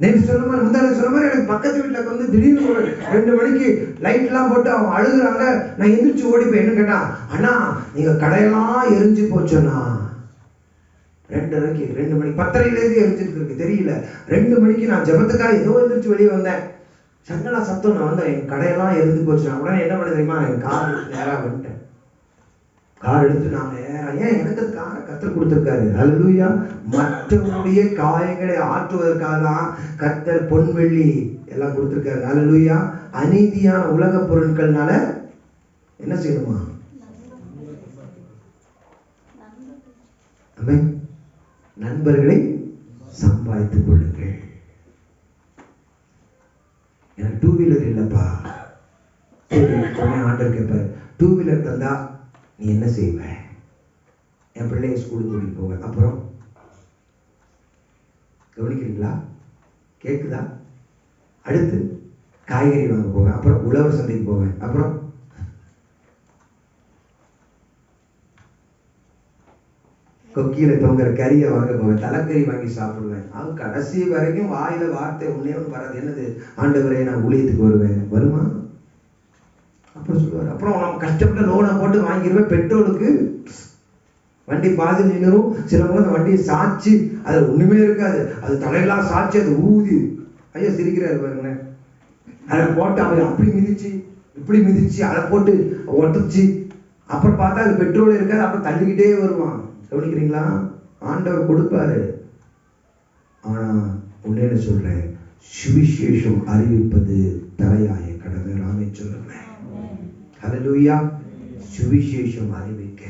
நேற்று சொன்ன மாதிரி முந்தான சொன்ன மாதிரி எனக்கு பக்கத்து வீட்டில் வந்து திடீர்னு ஒரு 2 மணிக்கு லைட்லாம் போட்டு அவங்க அழுகுறாங்க. நான் எந்திரிச்சு ஓடி போய் என்ன கேட்டா, அண்ணா நீங்க கடையெல்லாம் எரிஞ்சு போச்சோண்ணா. 2 மணிக்கு 10:30 எரிஞ்சிட்டு இருக்கு தெரியல. 2 மணிக்கு நான் ஜபத்துக்காக ஏதோ எந்திரிச்சு வெளியே வந்தேன். சங்கடா சத்தம் நான் வந்தேன், என் கடையெல்லாம் எரிஞ்சு போச்சுண்ணா. உடனே என்ன பண்ண தெரியுமா, என் கார் நேராக வந்துட்டேன். கார் எடுத்து நான் நேரம், ஏன் எனக்கு காரை கர்த்தர் கொடுத்துருக்காரு. அல்லேலூயா. மற்றவருடைய காயங்களை ஆற்றுவதற்காக தான் கர்த்தர் பொன் வெள்ளி எல்லாம் கொடுத்துருக்காரு. அல்லேலூயா. அநீதியான உலக பொருட்கள்னால என்ன செய்யணுமா, நண்பர்களை சம்பாதித்துக் கொள்ளுங்கள். எனக்கு 2 வீலர் இல்லப்பா. ஆண்டர் கேட்பாரு, 2 வீலர் தந்தா நீ என்ன செய்வ? என் பிள்ளைய ஸ்கூலுக்கு கூட்டிட்டு போவேன். அப்புறம் கவனிக்கிறீங்களா? கேக்குதா? அடுத்து காய்கறி வாங்க போவேன். அப்புறம் உழவர் சந்தைக்கு போவேன். அப்புறம் கொக்கியில தொங்குற கறியை வாங்க போவேன். தலைக்கறி வாங்கி சாப்பிடுவேன். அது கடைசி வரைக்கும் வாயில வார்த்தை ஒன்னே ஒன்று வராது. என்னது? ஆண்டவரே நான் ஊழியத்துக்கு வருவேன். வருமா? அப்புறம் சொல்லுவார், அப்புறம் நம்ம கஷ்டப்பட்டு லோனை போட்டு வாங்கிடுவேன். பெட்ரோலுக்கு வண்டி பாதி நின்றும். சிலவங்க அந்த வண்டியை சாட்சி அது ஒண்ணுமே இருக்காது. அது தலையெல்லாம் சாட்சி அது ஊதி, ஐயா சிரிக்கிறாரு பாருங்க. அதை போட்டு அவர் அப்படி மிதிச்சு இப்படி மிதிச்சு அதை போட்டு ஒட்டுச்சு. அப்புறம் பார்த்தா அது பெட்ரோல் இருக்காது. அப்புறம் தள்ளிக்கிட்டே வருவான். கவனிக்கிறீங்களா? ஆண்டவர் கொடுப்பாரு. ஆனா ஒன்னே சொல்றேன், சுவிசேஷம் அறிவிப்பது தலையாய கடமை. ராமே சொல்லுங்க. ஹல்லேலூயா. சுவிசேஷம் அறிவிக்க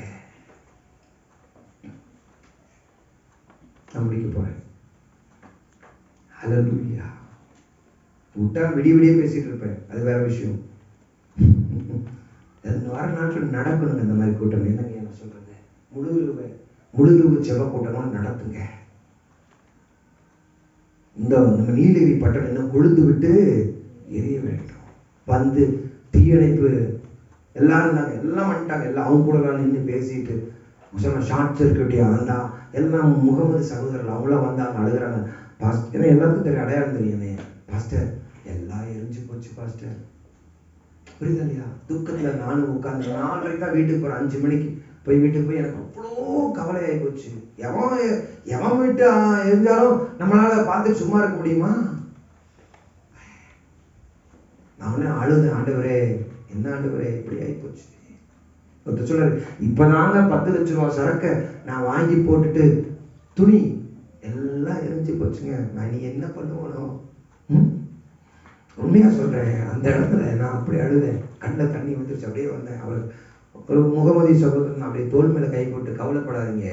நான் முடிக்க போறேன். ஹல்லேலூயா. விட்டா விடிய பேசிட்டு இருப்பேன், அது வேற விஷயம். வர நாட்கள் நடக்கணுங்க இந்த மாதிரி கூட்டம். என்னங்க என்ன சொல்றது? முழுருவு செவ கூட்டங்களும் நடத்துங்க. இந்த நம்ம நீலகிரி பட்டணம் இன்னும் கொழுந்து விட்டு எரிய வேண்டும். வந்து தீயணைப்பு எல்லாரும் இருந்தாங்க, எல்லாம் வந்துட்டாங்க. எல்லாம் அவங்க கூட நின்று பேசிட்டு சொன்ன ஷார்ட் சர்க்கியூட்டியா வந்தா எல்லாம் முகமது சகோதரர்கள் அவங்களாம் வந்தாங்க, அழுகுறாங்க. பாஸ்டர், ஏன்னா எல்லாருக்கும் தெரியும், அடையாளம் தெரியுமே. பாஸ்டர் எல்லாம் எரிஞ்சு போச்சு பாஸ்டர். புரியுதா இல்லையா? துக்கத்துல நானும் உட்காந்து 4:30 தான் வீட்டுக்கு போறேன். 5 மணிக்கு போய் வீட்டுக்கு போய் எனக்கு அவ்வளோ கவலையாகி போச்சு. எவன் வீட்டு இருந்தாலும் நம்மளால பார்த்துட்டு சும்மா இருக்க முடியுமா? நான் அழுது, ஆண்டவரே என்ன ஆண்டவரே இப்படி ஆகி போச்சு. ஒருத்தர் சொல்றாரு, இப்பதாங்க 10 லட்ச ரூபா சரக்க நான் வாங்கி போட்டுட்டு துணி எல்லாம் எரிஞ்சு போச்சுங்க. நான் நீ என்ன பண்ணுவானோ? உண்மையா சொல்றேன், அந்த இடத்துல நான் அப்படி அழுதேன். கண்ணில் தண்ணி வந்துருச்சு. அப்படியே வந்தேன். அவர் ஒரு முகமதி சகோதரன் அப்படியே தோல் மேல கை போட்டு, கவலைப்படாதீங்க,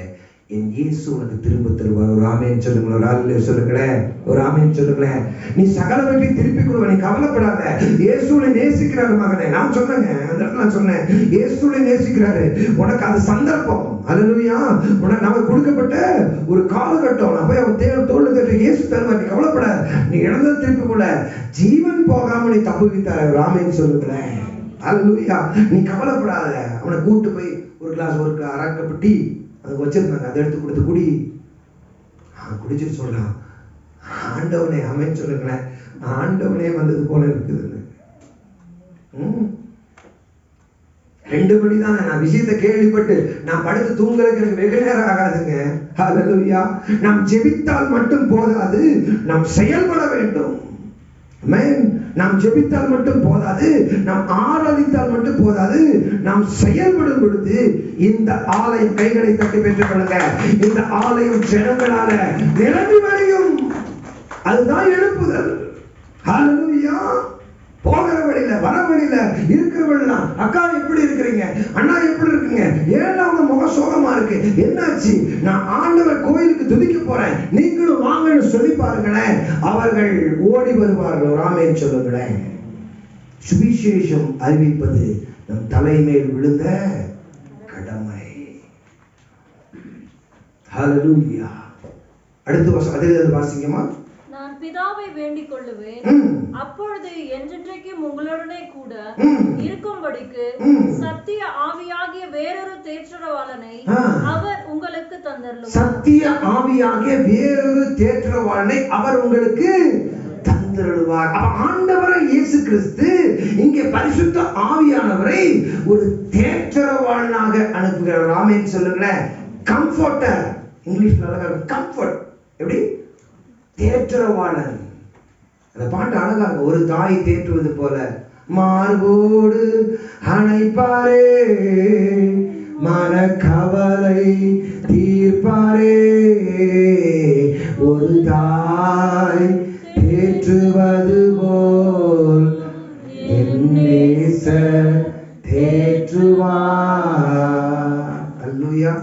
என் இயேசு உனக்கு திரும்ப தருவார். ஒரு ஆமேன் சொல்லுங்களேன். ஒரு ஆளுநர் சொல்லுங்களேன். ஒரு ஆமேன் சொல்லுங்களேன். நீ சகலவற்றை திருப்பி கொடுவ, நீ கவலைப்படாத. இயேசுவை நேசிக்கிறாரு மகனே. நான் சொன்னேங்க, அந்த இடத்துல நான் சொன்னேன், இயேசுவை நேசிக்கிறாரு. உனக்கு அது சந்தர்ப்பம். அல்லேலூயா. உனக்கு நமக்கு கொடுக்கப்பட்ட ஒரு காலகட்டம். நான் போய் அவன் தோல் தட்டி இயேசு தருவார், நீ கவலைப்படாத. நீ இழந்தது திருப்பி போல ஜீவன் போகாம நீ தப்புவித்தார். ஒரு ஆமேன் சொல்லுங்களேன். அல்லேலூயா. நீ கவலைப்படாத. அவனை கூட்டு போய் ஒரு கிளாஸ் ஒரு அரை கப் டீ அது வச்சிருந்தாங்க, அதை எடுத்து கொடுத்து குடி. குடிச்சிட்டு சொல்றான், ஆண்டவனே அமைன்னு சொல்லுங்களேன், ஆண்டவனே வந்தது போல இருக்குதுன்னு. 2 மணி தான் நான் விஷயத்தை கேள்விப்பட்டு நான் படுத்து தூங்குறதுக்கு எனக்கு வெகு நேரம் ஆகாதுங்க. ஹல்லேலூயா. நாம் ஜெபித்தால் மட்டும் போதாது, நாம் செயல்பட வேண்டும். நாம் ஜெபித்தால் மட்டும் போதாது, நாம் ஆராதித்தால் மட்டும் போதாது, நாம் செயல்படும் பொழுது இந்த ஆலயம், கைகளை தட்டி பெற்றுக் கொள்ளுங்க, இந்த ஆலயம் ஜனங்களால நிரம்பி வழியும். அதுதான் எழுப்புதல். ஹல்லேலூயா. போகிற வழியில வர வழியில இருக்கிறவெல்லாம், அக்கா எப்படி இருக்கிறீங்க, அண்ணா எப்படி இருக்கீங்க, ஏன் அவங்க முக சோகமா இருக்கு, என்னாச்சு, நான் ஆண்டவர் கோயிலுக்கு துதிக்க போறேன், நீங்களும் வாங்கன்னு சொல்லி பாருங்களேன், அவர்கள் ஓடி வருவார்கள். ஆமென் சொல்லுங்களேன். சுவிசேஷம் அறிவிப்பது நம் தலைமையில் விழுந்த கடமை. ஹல்லேலூயா. அடுத்த வருஷம் அதில் வாசிங்கம்மா. நான் பிதாவை வேண்டிக் கொள்ளுவேன். அப்பொழுது என்றென்றைக்கும் உங்களுடனே கூட இருக்கும்படிக்கு சத்திய ஆவியாகிய வேறொரு தேற்றரவாளனை அவர் உங்களுக்கு தந்தருளுவார். சத்திய ஆவியாகிய வேறொரு தேற்றரவாளனை அவர் உங்களுக்கு தந்தருளுவார். ஆண்டவரை இயேசு கிறிஸ்து இங்கே பரிசுத்த ஆவியானவரை ஒரு தேற்றரவாளனாக அனுப்புகிறார். ஆமென் சொல்லுங்களேன். கம்ஃபர்டர், இங்கிலீஷ்ல அழகா கம்ஃபர்ட். எப்படி? தேற்றரவாளன். அந்த பாட்டு அழகா இருக்கு. ஒரு தாய் தேற்றுவது போல மார்போடு அணைப்பாரே, மனக்கவலை தீர்ப்பாரே. ஒரு தாய் தேற்றுவது போல் என் நேசர் தேற்றுவார். அல்லேலூயா.